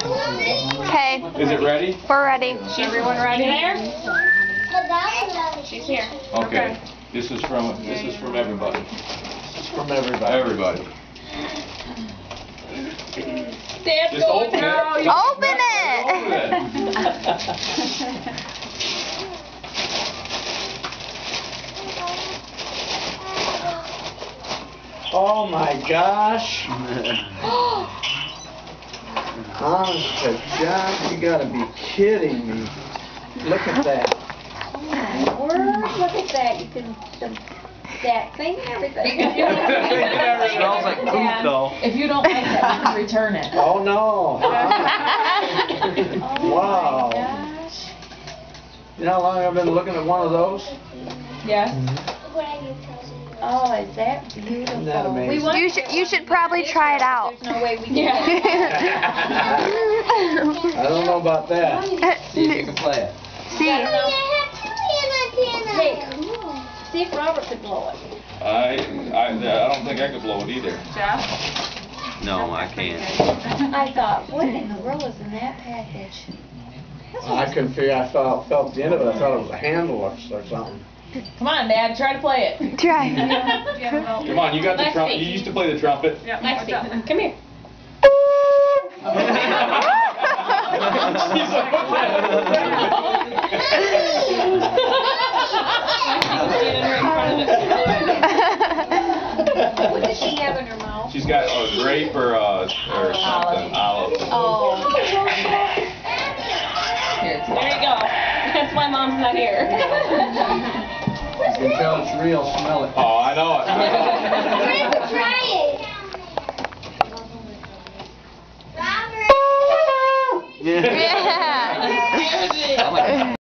Okay. Is it ready? We're ready. Everyone ready there? She's here. Okay. This is from everybody. It's from everybody. Everybody. Dad's Just going open now. it. Open it. Oh my gosh. Honest to God, you gotta be kidding me. Look at that. Look at that. You can that thing and everything. It smells like poop though. If you don't like that, you can return it. Oh no. Wow. Gosh. You know how long I've been looking at one of those? Yes. Oh, is that beautiful? Isn't that amazing? You should probably try it out. There's no way we can. I don't know about that. See if you can play it. See. Hey, see if Robert could blow it. I don't think I could blow it either. Jeff? No, I can't. I thought, what in the world is in that package? I couldn't figure. I felt the end of it. I thought it was a handle or something. Come on, Dad, try to play it. Try. Come on, you got the trumpet. You used to play the trumpet. Yeah, Lexi, come here. She's like, what What does she have in her mouth? She's got a grape or something. Olive. Oh. Here, there you go. That's why Mom's not here. You can tell it's real. Smell it. Oh, I know it. Try it. Yeah.